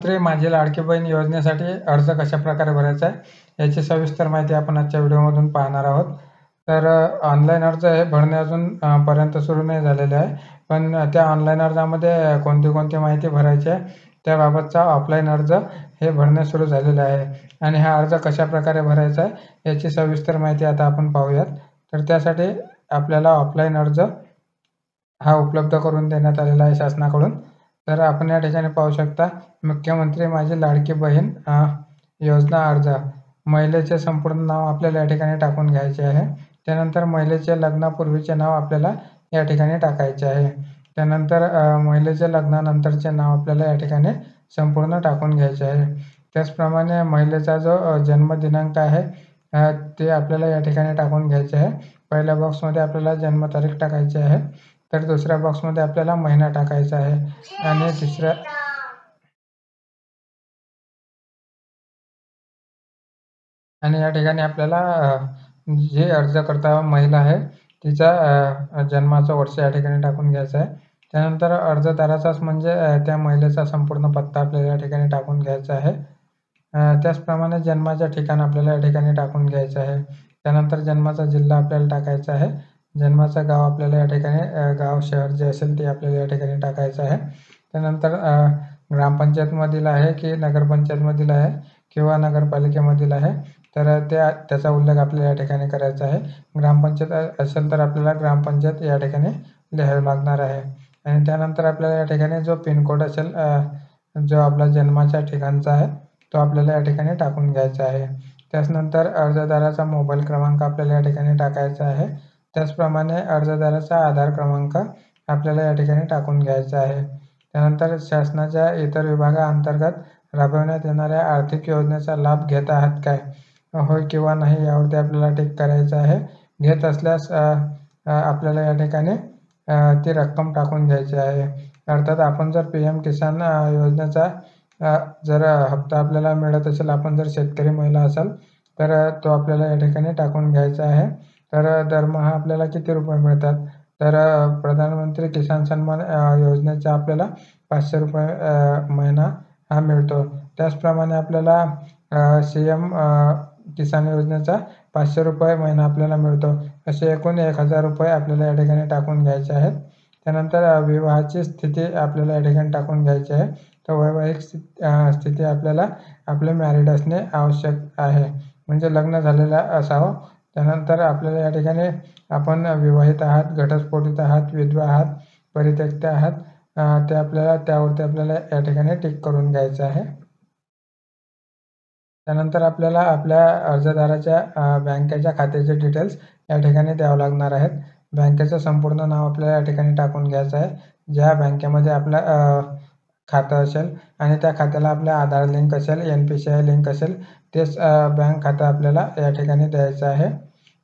प्रधानमंत्री माझी लाडकी बहीण योजनेसाठी अर्ज कशाप्रकारे भरायचा आहे याची सविस्तर माहिती आपण आजच्या व्हिडिओमधून पाहणार आहोत. तर ऑनलाईन अर्ज हे भरणे अजून पर्यंत सुरू नाही झालेले आहे, पण त्या ऑनलाईन अर्जामध्ये कोणती माहिती भरायची आहे त्याबाबतचा ऑफलाईन अर्ज हे भरणे सुरू झालेले आहे आणि हा अर्ज कशाप्रकारे भरायचा आहे याची सविस्तर माहिती आता आपण पाहूयात. तर त्यासाठी आपल्याला ऑफलाईन अर्ज हा उपलब्ध करून देण्यात आलेला आहे शासनाकडून. तर आपण या ठिकाणी पाहू शकता, मुख्यमंत्री माझी लाडकी बहीण योजना अर्ज. महिलेचे संपूर्ण नाव आपल्याला या ठिकाणी टाकून घ्यायचे आहे. त्यानंतर महिलेचे लग्नापूर्वीचे नाव आपल्याला या ठिकाणी टाकायचे आहे. त्यानंतर महिलेचे लग्नानंतरचे नाव आपल्याला या ठिकाणी संपूर्ण टाकून घ्यायचे आहे. त्याचप्रमाणे महिलेचा जो जन्मदिनांक आहे ते आपल्याला या ठिकाणी टाकून घ्यायचे आहे. पहिल्या बॉक्समध्ये आपल्याला जन्मतारीख टाकायची आहे, तर दुसऱ्या बॉक्समध्ये आपल्याला महिना टाकायचा आहे आणि या ठिकाणी आपल्याला जे अर्जकर्ता महिला आहे तिचा जन्माचं वर्ष या ठिकाणी टाकून घ्यायचं आहे. त्यानंतर अर्जदाराचाच म्हणजे त्या महिलेचा संपूर्ण पत्ता आपल्याला या ठिकाणी टाकून घ्यायचा आहे. त्याचप्रमाणे जन्माचं ठिकाण आपल्याला या ठिकाणी टाकून घ्यायचं आहे. त्यानंतर जन्माचा जिल्हा आपल्याला टाकायचा आहे. जन्माचं गाव आपल्याला या ठिकाणी गाव शहर जे असेल ते आपल्याला या ठिकाणी टाकायचं आहे. त्यानंतर ग्रामपंचायतमधील आहे की नगरपंचायतमधील आहे किंवा नगरपालिकेमधील आहे, तर त्याचा उल्लेख आपल्याला या ठिकाणी करायचा आहे. ग्रामपंचायत असेल तर आपल्याला ग्रामपंचायत या ठिकाणी लिहावं लागणार आहे. आणि त्यानंतर आपल्याला या ठिकाणी जो पिनकोड असेल जो आपला जन्माच्या ठिकाणचा आहे तो आपल्याला या ठिकाणी टाकून घ्यायचा आहे. त्याचनंतर अर्जदाराचा मोबाईल क्रमांक आपल्याला या ठिकाणी टाकायचा आहे. त्याचप्रमाणे अर्जदाराचा आधार क्रमांक आपल्याला या ठिकाणी टाकून घ्यायचा आहे. त्यानंतर शासनाच्या इतर विभागाअंतर्गत राबवण्यात येणाऱ्या आर्थिक योजनेचा लाभ घेत आहात काय, होय किंवा नाही यावरती आपल्याला टिक करायचं आहे. घेत असल्यास आपल्याला या ठिकाणी ती रक्कम टाकून घ्यायची आहे. अर्थात आपण जर PM किसान योजनेचा जर हप्ता आपल्याला मिळत असेल, आपण जर शेतकरी महिला असाल तर तो आपल्याला या ठिकाणी टाकून घ्यायचा आहे. तर दरमहा आपल्याला किती रुपये मिळतात, तर प्रधानमंत्री किसान सन्मान योजनेचा आपल्याला 500 रुपये महिना हा मिळतो. त्याचप्रमाणे आपल्याला CM किसान योजनेचा 500 रुपये महिना आपल्याला मिळतो. असे एकूण 1000 रुपये आपल्याला या ठिकाणी टाकून घ्यायचे आहेत. त्यानंतर विवाहाची स्थिती आपल्याला या ठिकाणी टाकून घ्यायची आहे. तर वैवाहिक स्थिती आपल्याला आपले मॅरिड असणे आवश्यक आहे, म्हणजे लग्न झालेलं असावं. त्यानंतर आपल्याला या ठिकाणी आपण विवाहित आहात, घटस्फोटित आहात, विधवा आहात, परित्यक्ते आहात, ते आपल्याला त्यावरती आपल्याला या ठिकाणी टिक करून घ्यायचं आहे. त्यानंतर आपल्याला आपल्या अर्जदाराच्या बँकेच्या खात्याचे डिटेल्स या ठिकाणी द्यावं लागणार आहेत. बँकेचं संपूर्ण नाव आपल्याला या ठिकाणी टाकून घ्यायचं आहे. ज्या बँकेमध्ये आपलं खातं असेल आणि त्या खात्याला आपल्या आधार लिंक असेल, NPCI लिंक असेल, तेच बँक खातं आपल्याला या ठिकाणी द्यायचं आहे.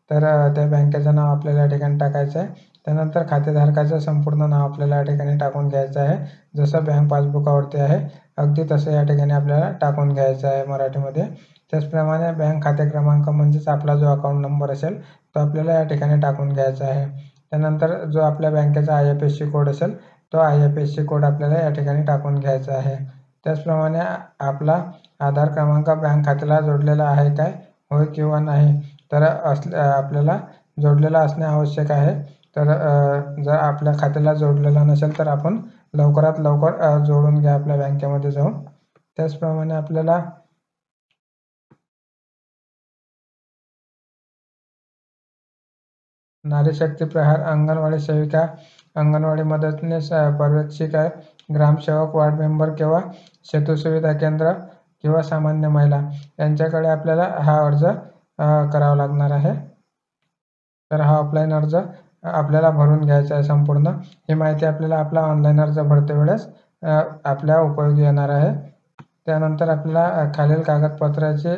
तर त्या बँकेचं नाव आपल्याला या ठिकाणी टाकायचं आहे. त्यानंतर खातेधारकाचं संपूर्ण नाव आपल्याला या ठिकाणी टाकून घ्यायचं आहे. जसं बँक पासबुकावरती आहे अगदी तसं या ठिकाणी आपल्याला टाकून घ्यायचं आहे मराठीमध्ये. त्याचप्रमाणे बँक खाते क्रमांक म्हणजेच आपला जो अकाउंट नंबर असेल तो आपल्याला या ठिकाणी टाकून घ्यायचा आहे. त्यानंतर जो आपल्या बँकेचा IFSC कोड असेल तो IFSC कोड आपल्याला या ठिकाणी टाकून घ्यायचा आहे. त्याचप्रमाणे आपला आधार क्रमांक बँक खात्याला जोडलेला आहे काय, होय किंवा नाही, तर आपल्याला जोडलेला असणे आवश्यक आहे. तर जर आपल्या खात्याला जोडलेला नसेल तर आपण लवकरात लवकर जोडून घ्या आपल्या बँकेमध्ये जाऊन. त्याचप्रमाणे आपल्याला नारी शक्ती प्रहार, अंगणवाडी सेविका, अंगणवाडी मदतनीस, पर्यवेक्षिका, ग्रामसेवक, वार्ड मेंबर किंवा सेतू सुविधा केंद्र किंवा सामान्य महिला यांच्याकडे आपल्याला हा अर्ज करावा लागणार आहे. तर हा ऑफलाईन अर्ज आपल्याला भरून घ्यायचा आहे संपूर्ण. ही माहिती आपल्याला आपला ऑनलाईन अर्ज भरते वेळेस आपल्या उपयोगी येणार आहे. त्यानंतर आपल्याला खालील कागदपत्राची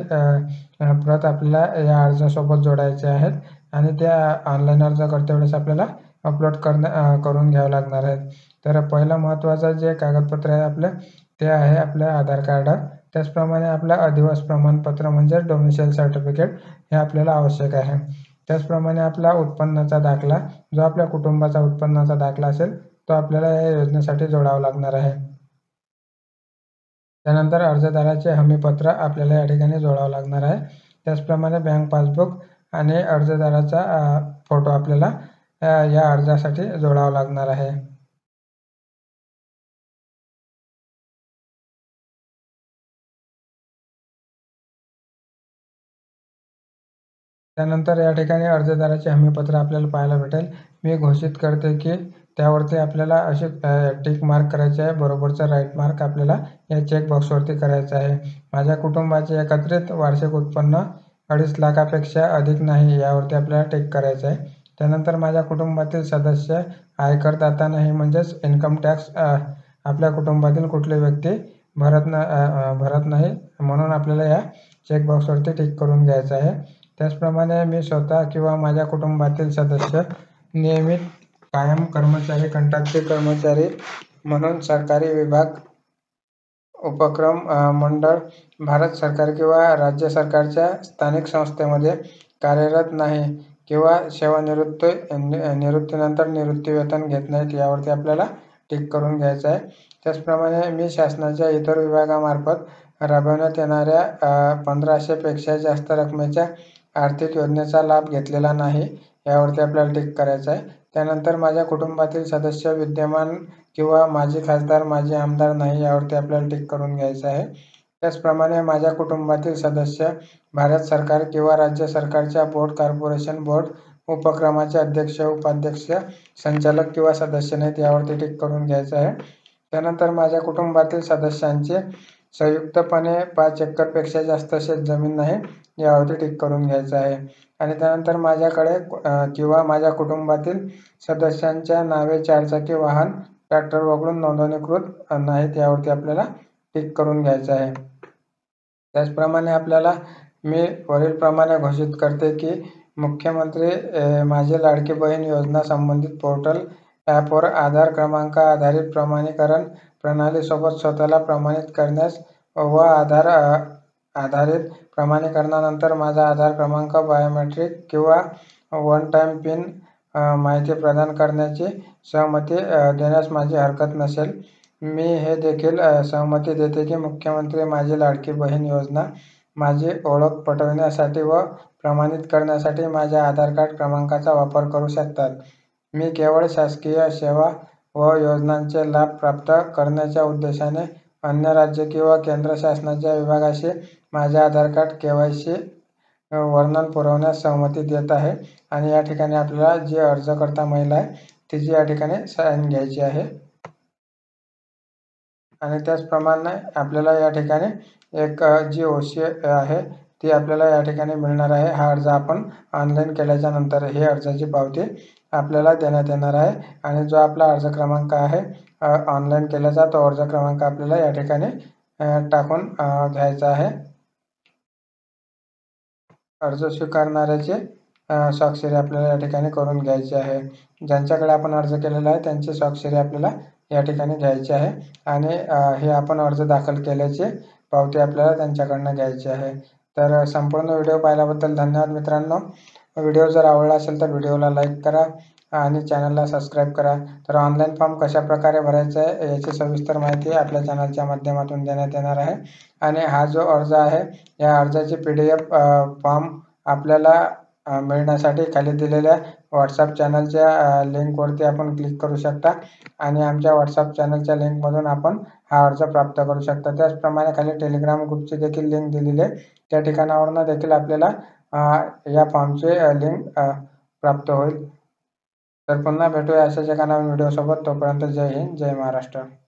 प्रत आपल्याला या अर्जासोबत जोडायचे आहेत आणि त्या ऑनलाईन अर्ज करते वेळेस आपल्याला अपलोड करून घ्यावं लागणार आहेत. तर पहिलं महत्त्वाचं जे कागदपत्र आहे आपलं ते आहे आपलं आधार कार्ड. त्याचप्रमाणे आपलं अधिवास प्रमाणपत्र म्हणजे डोमिसाईल सर्टिफिकेट हे आपल्याला आवश्यक आहे. त्याचप्रमाणे आपला उत्पन्नाचा दाखला, जो आपल्या कुटुंबाचा उत्पन्नाचा दाखला असेल तो आपल्याला या योजनेसाठी जोडावा लागणार आहे. त्यानंतर अर्जदाराचे हमीपत्र आपल्याला या ठिकाणी जोडावं लागणार आहे. त्याचप्रमाणे बँक पासबुक आणि अर्जदाराचा फोटो आपल्याला या अर्जासाठी जोडावा लागणार आहे. त्यानंतर या ठिकाणी अर्जदाराचे हमीपत्र आपल्याला पाहायला भेटेल. मी घोषित करते की त्यावरती आपल्याला असे टिक मार्क करायचे आहे. बरोबरचा राईट मार्क आपल्याला या चेक बॉक्सवरती करायचा आहे. माझ्या कुटुंबाचे एकत्रित वार्षिक उत्पन्न 2.5 लाखापेक्षा अधिक नाही यावरती आपल्याला टिक करायचं आहे. त्यानंतर माझ्या कुटुंबातील सदस्य आयकरदाता नाही, म्हणजेच इन्कम टॅक्स आपल्या कुटुंबातील कुठली व्यक्ती भरत नाही, म्हणून आपल्याला या चेक बॉक्सवरती टिक करून घ्यायचं आहे. त्याचप्रमाणे मी स्वतः किंवा माझ्या कुटुंबातील सदस्य नियमित कायम कर्मचारी, कंत्राटी कर्मचारी म्हणून सरकारी विभाग, उपक्रम, मंडळ, भारत सरकार किंवा राज्य सरकारच्या स्थानिक संस्थेमध्ये कार्यरत नाही किंवा निवृत्तीनंतर निवृत्तीवेतन घेत नाहीत यावरती आपल्याला टिक करून घ्यायचं आहे. त्याचप्रमाणे मी शासनाच्या इतर विभागामार्फत राबवण्यात येणाऱ्या 1500 पेक्षा जास्त रकमेच्या आर्थिक योजनेचा लाभ घेतलेला नाही यावरती आपल्याला टिक करायचं आहे. त्यानंतर माझ्या कुटुंबातील सदस्य विद्यमान किंवा माजी खासदार, माजी आमदार नाही यावरती आपल्याला टिक करून घ्यायचं आहे. त्याचप्रमाणे माझ्या कुटुंबातील सदस्य भारत सरकार किंवा राज्य सरकारच्या बोर्ड, कॉर्पोरेशन, बोर्ड, उपक्रमाचे अध्यक्ष, उपाध्यक्ष, संचालक किंवा सदस्य नाहीत यावरती टिक करून घ्यायचं आहे. त्यानंतर माझ्या कुटुंबातील सदस्यांचे संयुक्तपणे 5 एकरपेक्षा जास्त शेतजमीन नाही यावरती टिक करून घ्यायचं आहे. आणि त्यानंतर माझ्याकडे किंवा माझ्या कुटुंबातील सदस्यांच्या नावे 4 चाकी वाहन, ट्रॅक्टर वगळून नोंदणीकृत नाहीत यावरती आपल्याला टिक करून घ्यायचं आहे. त्याचप्रमाणे आपल्याला मी वरीलप्रमाणे घोषित करते की मुख्यमंत्री माझी लाडकी बहीण योजना संबंधित पोर्टल ॲपवर आधार क्रमांक आधारित प्रमाणीकरण प्रणालीसोबत स्वतःला प्रमाणित करण्यास व आधार आधारित प्रमाणीकरणानंतर माझा आधार क्रमांक, बायोमेट्रिक किंवा वन टाइम पिन माहिती प्रदान करण्याची सहमती देण्यास माझी हरकत नसेल. मी हे देखील सहमती देते की मुख्यमंत्री माझी लाडकी बहीण योजना माझी ओळख पटविण्यासाठी व प्रमाणित करण्यासाठी माझ्या आधार कार्ड क्रमांकाचा वापर करू शकतात. मी केवळ शासकीय सेवा व योजनांचे लाभ प्राप्त करण्याच्या उद्देशाने अन्य राज्य किंवा केंद्र शासनाच्या विभागाशी माझे आधार कार्ड KYC वर्णन पुरवण्यास सहमती देत आहे. आणि या ठिकाणी आपल्याला जी अर्जकर्ता महिला आहे तिची या ठिकाणी साईन घ्यायची आहे. आणि त्याचप्रमाणे आपल्याला या ठिकाणी एक जी OC आहे ती आपल्याला या ठिकाणी मिळणार आहे. हा अर्ज आपण ऑनलाईन केल्याच्या नंतर ही अर्जाची पावती आपल्याला देण्यात येणार आहे. आणि जो आपला अर्ज क्रमांक आहे ऑनलाईन केल्याचा तो अर्ज क्रमांक आपल्याला या ठिकाणी टाकून घ्यायचा आहे. अर्ज स्वीकारणाऱ्याचे स्वाक्षरी आपल्याला या ठिकाणी करून घ्यायची आहे. ज्यांच्याकडे आपण अर्ज केलेला आहे त्यांची स्वाक्षरी आपल्याला या ठिकाणी घ्यायची आहे. आणि हे आपण अर्ज दाखल केल्याची पावती आपल्याला त्यांच्याकडनं घ्यायची आहे. तर संपूर्ण व्हिडिओ पाहिल्याबद्दल धन्यवाद मित्रांनो. व्हिडिओ जर आवडला असेल तर व्हिडिओला लाईक करा आणि चॅनलला सबस्क्राईब करा. तर ऑनलाईन फॉर्म कशाप्रकारे भरायचा आहे याची सविस्तर माहिती आपल्या चॅनलच्या माध्यमातून देण्यात येणार आहे. आणि हा जो अर्ज आहे या अर्जाची PDF फॉर्म आपल्याला मिळण्यासाठी खाली दिलेल्या व्हॉट्सअप चॅनलच्या लिंकवरती आपण क्लिक करू शकता आणि आमच्या व्हॉट्सअप चॅनलच्या लिंकमधून आपण हा अर्ज प्राप्त करू शकता. त्याचप्रमाणे खाली टेलिग्राम ग्रुपची देखील लिंक दिलेली आहे. त्या ठिकाणावरून देखील आपल्याला या फॉर्मचे लिंक प्राप्त होईल. तर पुन्हा भेटूया अशाच एका नवीन व्हिडिओसोबत. तोपर्यंत जय हिंद, जय महाराष्ट्र.